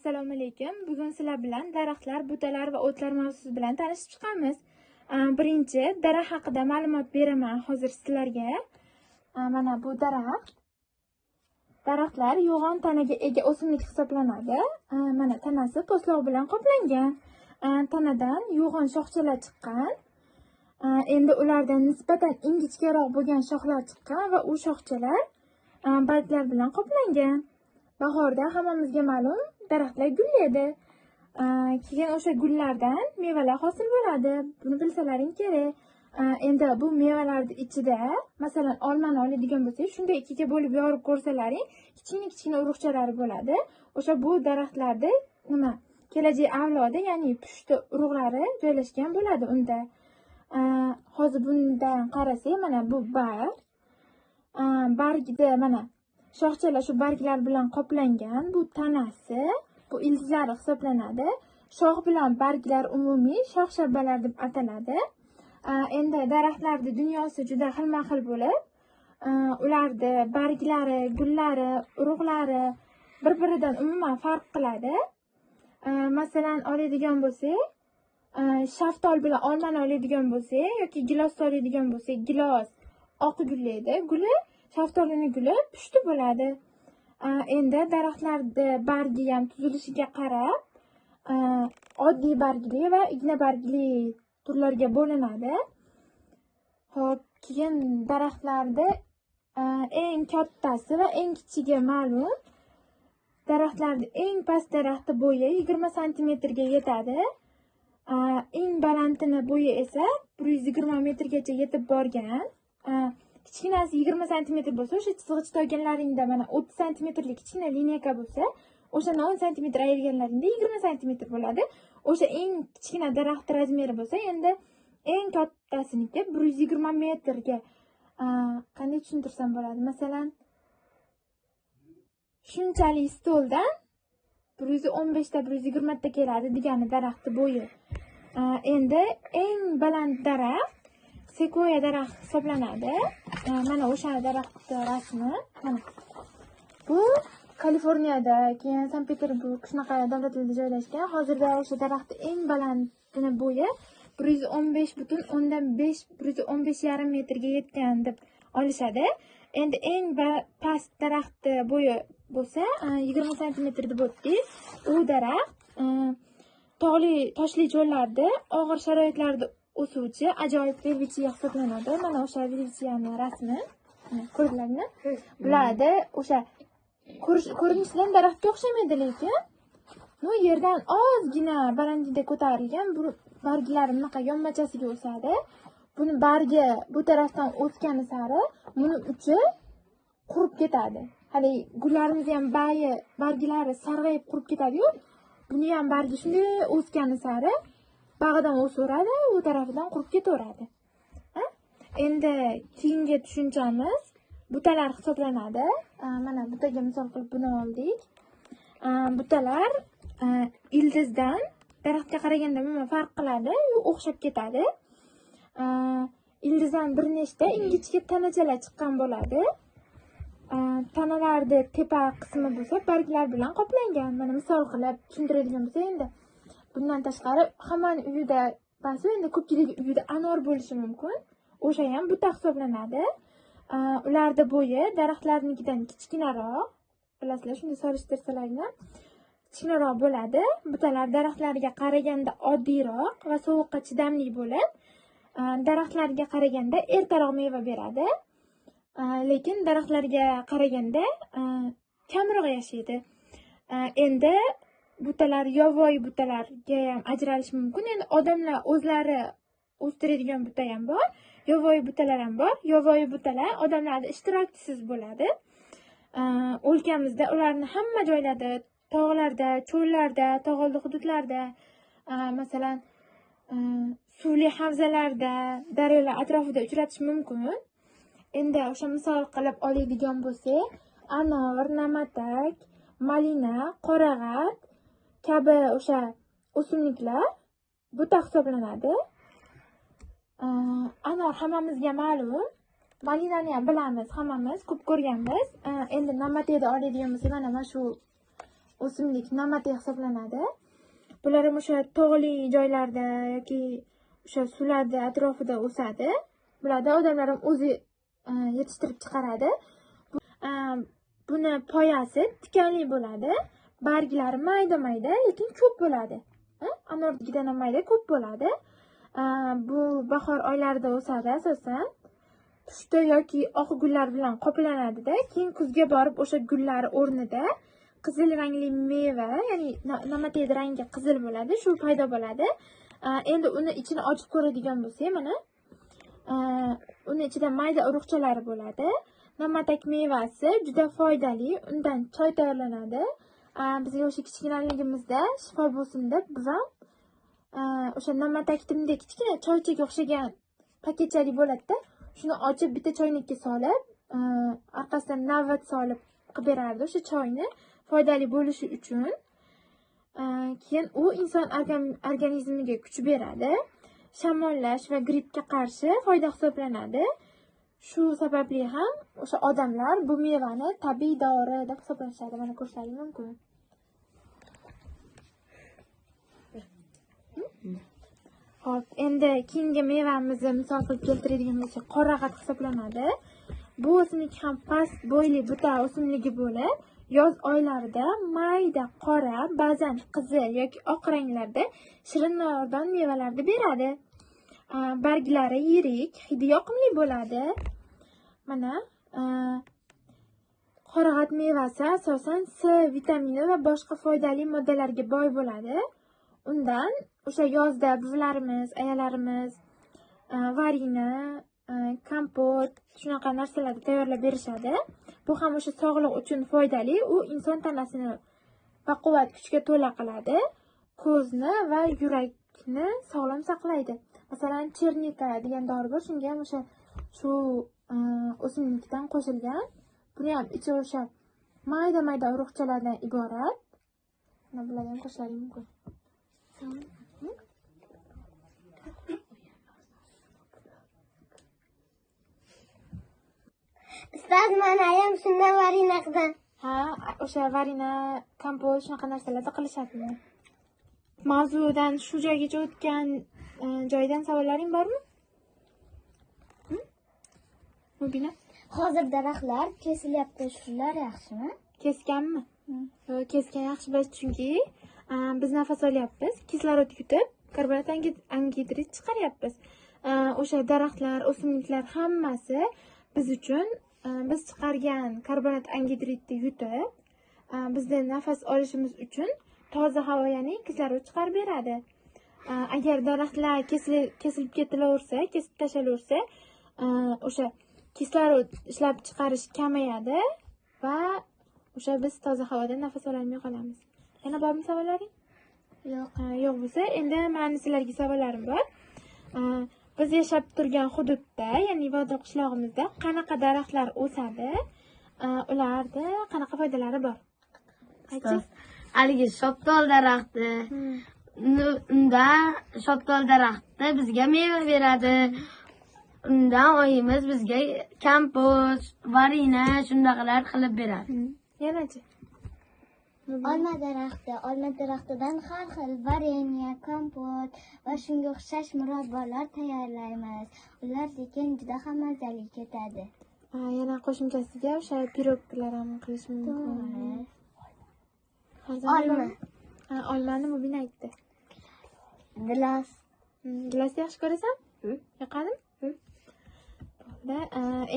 Assalomu alaykum. Bugun sizlar bilan daraxtlar, butalar va o'tlar mavzusi bilan tanishib chiqamiz. Birinchi daraxt haqida ma'lumot beraman hozir sizlarga. Mana bu daraxt. Daraxtlar yo'g'on tanaga ega o'simlik hisoblanadi. Mana tanasi po'stlov bilan qoplangan. Tanadan yo'g'on shoxchalar chiqqan. Endi ulardan nisbatan ingichkaroq bo'lgan shoxlar chiqqan va u shoxchalar barglar bilan qoplangan. Bahorda hammamizga ma'lum daraxtlar gullaydi. Keyin o'sha gullardan mevalar hosil bo'ladi. Buni bilsalaring kerak. Endi bu mevalarning ichida, masalan, olmani oladigan bo'lsak, shunday ikkiga bo'lib yorib ko'rsalaring, kichkina urug'chalari bo'ladi. O'sha bu daraxtlarda kelajak avlodi, ya'ni pushti urug'lari joylashgan bo'ladi unda. Hozir bundan qarasak, mana bu barg. Bargida mana shoxchalar shu barglar bilan qoplangan. Bu tanasi, bu ildizlari hisoblanadi. Shox bilan barglar umumiy shox shabbalar deb ataladi. Endi daraxtlarning dunyosi juda xilma-xil bo'lib, ularning barglari, gullari, urug'lari bir-biridan umuman farq qiladi. Masalan, oladigan bo'lsak, shaftol bilan olmani oladigan bo'lsak yoki gilosni oladigan bo'lsak, gilos oq gullaydi, guli shaftolini guli pushti bo'ladi. Endi daraxtlarning bargi ham tuzilishiga qarab, oddiy bargli va igna bargli turlarga bo'linadi. Xo'p, keyin daraxtlarda eng kattasi va eng kichigi ma'lum. Daraxtlarning eng past daraxti bo'yi 20 santimetrga yetadi. Eng balandini bo'yi esa 120 metrgacha yetib borgan. Kichkinasi 20 santimetr bo'lsa, o'sha chizg'ich olganlaringda mana 30 santimetrlik kichkina lineyka bo'lsa, o'shani 10 santimetr ayirganlaringda 20 santimetr bo'ladi. O'sha eng kichkina daraxt razmeri bo'lsa, endi eng kattasiniki 120 metrga. Qanday tushuntirsam bo'ladi? Masalan, shunchalik stoldan 115 ta 120 ta keladi degani daraxtning bo'yi. Endi eng baland daraxt sekoya daraxt hisoblanadi. Mana o'sha daraxtning rasmi. Mana bu Kaliforniyada, keyin Sankt-Peterburg shunaqa davlatlarda joylashgan. Hozirda o'sha daraxtning eng balandini bo'yi 115,5 metrga yetgan deb olishadi. Endi eng past daraxtning bo'yi bo'lsa 20 santimetr deb o'tdik. U daraxt tog'li, toshli joylarda og'ir sharoitlarda o'suvchi ajoyib velvichiya hisoblanadi. Mana o'sha velvichiyani rasmi. Ko'rdinglarmi? Bularda o'sha ko'rinishidan daraxtga o'xshamaydi, lekin yerdan ozgina balandlikda ko'tarilgan bu barglari bunaqa yonmachasiga o'sadi. Buni bargi bu tarafdan o'sgani sari buni uchi qurib ketadi. Hali gullarimiz ham barglari sarg'ayib qurib ketadi-yu, buni ham bargi shunday o'sgani sari bag'idan o'saveradi, u tarafidan qurib ketaveradi. Endi keyingi tushunchamiz butalar hisoblanadi. Mana butaga misol qilib buni oldik. Butalar ildizdan daraxtga qaraganda umuman farq qiladi, o'xshab ketadi. Ildizdan bir nechta ingichka tanachalar chiqqan bo'ladi. Tanalarning tepa qismi bo'lsa barglar bilan qoplangan. Mana misol qilib tushuntiradigan bo'lsa, endi bundan tashqari hammaning uyida, ba'zi endi ko'pchilik uyida anor bo'lishi mumkin. O'sha ham buta hisoblanadi. Ularning bo'yi daraxtlarnikidan kichkinaroq, bilasizlar, shunday solishtirsalarni kichkinaroq bo'ladi. Butalar daraxtlarga qaraganda oddiyroq va sovuqqa chidamli bo'lib, daraxtlarga qaraganda ertaroq meva beradi. Lekin daraxtlarga qaraganda kamroq yashaydi. Endi butalar yovvoyi butalarga ham ajralishi mumkin. Endi odamlar o'zlari o'stiradigan buta ham bor, yovvoyi butalar ham bor. Yovvoyi butalar odamlarning ishtirokisiz bo'ladi. O'lkamizda ularni hamma joylarda, tog'larda, cho'llarda, tog'oldi hududlarda, masalan, suvli havzalarda, daryolar atrofida uchratish mumkin. Endi o'sha misol qilib oladigan bo'lsak, anor, namatak, malina, qorag'at kabi o'sha o'simliklar buta hisoblanadi. Anor hammamizga ma'lum. Malinani ham bilamiz, hammamiz ko'p ko'rganmiz. Endi namatakni oladigan bo'lsak, mana shu o'simlik namati hisoblanadi. Bular ham o'sha tog'li joylarda yoki o'sha suvlarda atrofida o'sadi. Bularda odamlar ham o'zi yetishtirib chiqaradi. Buni poyasi tikanli bo'ladi. Barglari mayda-mayda, lekin ko'p bo'ladi. Anordagidan ham mayda, ko'p bo'ladi. Bu bahor oylarida o'sadi asosan. Pushti yoki oq gullar bilan qoplanadi-da, keyin kuzga borib o'sha gullar o'rnida qizil rangli meva, ya'ni namataydi rangi qizil bo'ladi, shu paydo bo'ladi. Endi uni ichini ochib ko'radigan bo'lsak, mana uni ichida mayda urug'chalari bo'ladi. Namatak mevasi juda foydali, undan choy tayyorlanadi. Bizga o'sha kichkinaligimizda shifo bo'lsin deb buvam o'sha namatakdimdek kichkina choychaga o'xshagan paketchalik bo'ladi-da. Shuni ochib bitta choynakka solib, orqasidan navbat solib qilib berardi o'sha choyni, foydali bo'lishi uchun. Keyin u inson organizmiga kuch beradi. Shamollash va grippga qarshi foyda hisoblanadi. Shu sababli ham o'sha odamlar bu mevani tabiiy dori deb hisoblashadi. Mana ko'rishlaring mumkin. Hop, endi keyingi mevamizni misol qilib keltiradigan bo'lsak, qorag'at hisoblanadi. Bu o'simlik ham past bo'yli buta o'simligi bo'lib, yoz oylarida mayda qora, ba'zan qizil yoki oq ranglarda shirin nordon mevalarni beradi. Barglari yirik, hidi yoqimli bo'ladi. Mana qorag'at mevasi asosan C vitamini va boshqa foydali moddalarga boy bo'ladi. Undan o'sha yozda buvilarimiz, ayalarimiz varina, kompot, shunaqa narsalarni tayyorlab berishadi. Bu ham o'sha sog'liq uchun foydali. U inson tanasini baquvvat kuchga to'la qiladi. Ko'zni va yurakni sog'lom saqlaydi. Masalan, chernika degan dori bor, shunga ham o'sha shu o'simlikdan qo'shilgan. Buni ham ichi o'sha mayda-mayda urug'chalardan iborat. Mana bularni ham qo'shishlaring mumkin. Ustoz, mana ham shundan varina qildim. Ha, o'sha varina, kompot shunaqa narsalarda qilishadimi? Mavzudan shu joygacha o'tgan joydan savollaring bormi? Mubina? Hozir daraxtlar kesilyapti, shular yaxshimi? Kesganmi? Kesgan yaxshi biz, chunki biz nafas olyapmiz, kislorod yutib, karbonat angidrid chiqaryapmiz. O'sha daraxtlar, o'simliklar hammasi biz uchun biz chiqargan karbonat angidridni yutib, bizni nafas olishimiz uchun toza havo, ya'ni kislorod chiqarib beradi. Agar daraxtlar kesilib ketilaversa, kesib tashlaversa, o'sha kislorod ishlab chiqarish kamayadi va o'sha biz toza havoda nafas ololmay qolamiz. Yana bormi savollaring? Yo'q bo'lsa, endi meni sizlarga savollarim bor. Biz yashab turgan hududda, ya'ni Vodiy qishlog'imizda qanaqa daraxtlar o'sadi? Ularda qanaqa foydalari bor? Aytchi. Haligi shotdol daraxti. Unda shotdol daraxti bizga meva beradi. Undan oyimiz bizga kompot, varina shundaqalar qilib beradi. Yanachi. Olma daraxtidan har xil vareniya, kompot va shunga o'xshash murabbolar tayyorlaymiz. Ular lekin juda ham mazali ketadi. Yana qo'shimchasiga o'sha piroglar ham qilish mumkin. Olmani Mubina aytdi. Gilos. Gilosni yaxshi ko'rasan? Yoqadimi?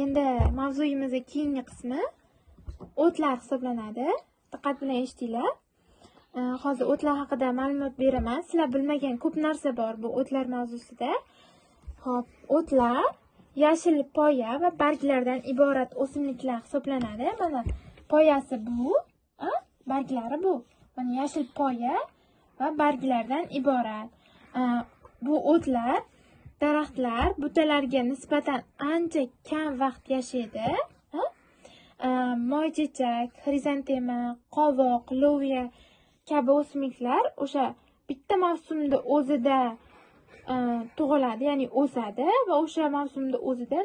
Endi mavzuyimizning keyingi qismi o'tlar hisoblanadi. Diqqat bilan eshitinglar. Hozir o'tlar haqida ma'lumot beraman. Sizlar bilmagan ko'p narsa bor bu o'tlar mavzusida. Xo'p, o'tlar yashil poya va barglardan iborat o'simliklar hisoblanadi. Mana poyasi bu, barglari bu. Mana yashil poya va barglardan iborat. Bu o'tlar daraxtlar butalarga nisbatan ancha kam vaqt yashaydi. Moychechak, xrizantema, qovoq, loviya kabi o'simliklar o'sha bitta mavsumda o'zida tug'iladi, ya'ni o'sadi va o'sha mavsumda o'zida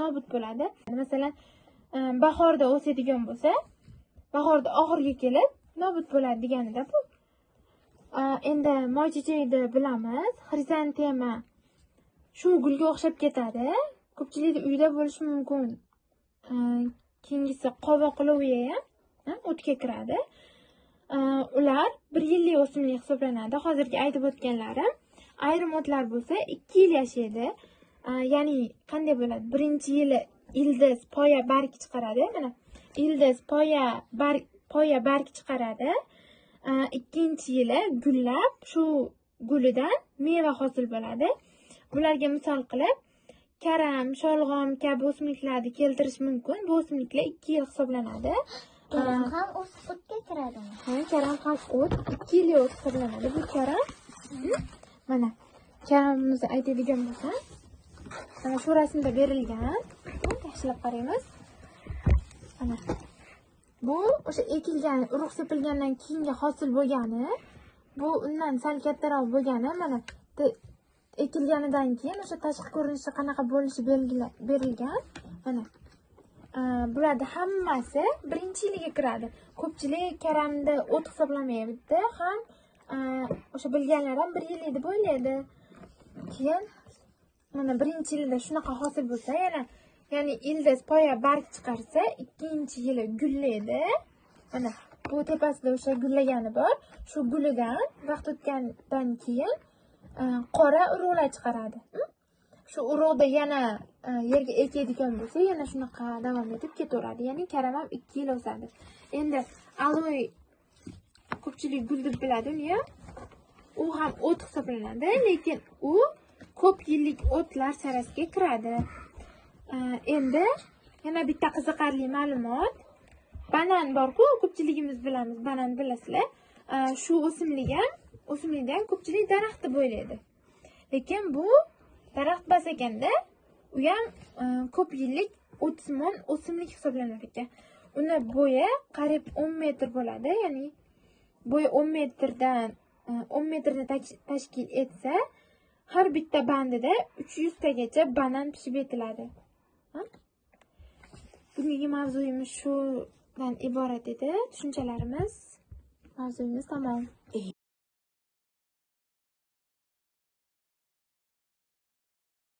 nobud bo'ladi. Masalan, bahorda o'sadigan bo'lsa, bahorda oxirgi kelib nobud bo'ladi deganida bu. Endi moychechakni bilamiz. Xrizantema shu gulga o'xshab ketadi. Ko'pchilikda uyda bo'lishi mumkin. Keyingisi qovoqloviya ham o'tga kiradi. Ular 1 yillik o'simlik hisoblanadi. Hozirgi aytib o'tganlarim. Ayrim o'tlar bo'lsa 2 yil yashaydi. Ya'ni qanday bo'ladi? Birinchi yili ildiz, poya, barg chiqaradi. Mana ildiz, poya, barg chiqaradi. Ikkinchi yili gullab, shu gulidan meva hosil bo'ladi. Bularga misol qilib karam, sholg'om kabi o'simliklarni keltirish mumkin. Bu o'simliklar 2 yil hisoblanadi. Karam ham o'tga kiradimi? Ha, karam ham o't 2 yillik o't hisoblanadi. Bu karam. Mana karamimizni aytadigan bo'lsam, mana shu rasmda berilgan. Yaxshilab qaraymiz. Mana bu o'sha ekilgan, urug' sepilgandan keyingi hosil bo'lgani, bu undan sal kattaroq bo'lgani, mana ekilganidan keyin o'sha tashqi ko'rinishi qanaqa bo'lishi berilgan. Mana bularning hammasi birinchi yiliga kiradi. Ko'pchilik karamni o't hisoblamaydi, ham o'sha bilganlar ham 1 yillik deb o'ylaydi. Keyin mana birinchi yilda shunaqa hosil bo'lsa, ya'ni ildiz, poya, barg chiqarsa, ikkinchi yili gullaydi. Mana bu tepasida o'sha gullagani bor. Shu gulidan vaqt o'tgandan keyin qora urug'lar chiqaradi. Shu urug'da yana yerga ekadigan bo'lsa, yana shunaqa davom etib ketaveradi. Ya'ni karam ham 2 yil o'sadi. Endi aloy ko'pchilik gul deb biladi uni ham. U ham o't hisoblanadi, lekin u ko'p yillik o'tlar sarasiga kiradi. Endi yana bitta qiziqarli ma'lumot. Banan bor-ku, ko'pchiligimiz bilamiz, banan bilasizlar. Shu o'simlikdan ko'pchilik daraxt deb o'ylaydi. Lekin bu daraxt emas ekanda, u ham ko'p yillik o'tsimon o'simlik hisoblanar ekan. Uni bo'yi qariyb 10 metr bo'ladi, ya'ni bo'yi 10 metrni tashkil etsa, har bitta bandida 300 tagacha banan pishib yetiladi. Bugungi mavzuyimiz shudan iborat edi. Tushunchalarimiz, mavzuyimiz tamom.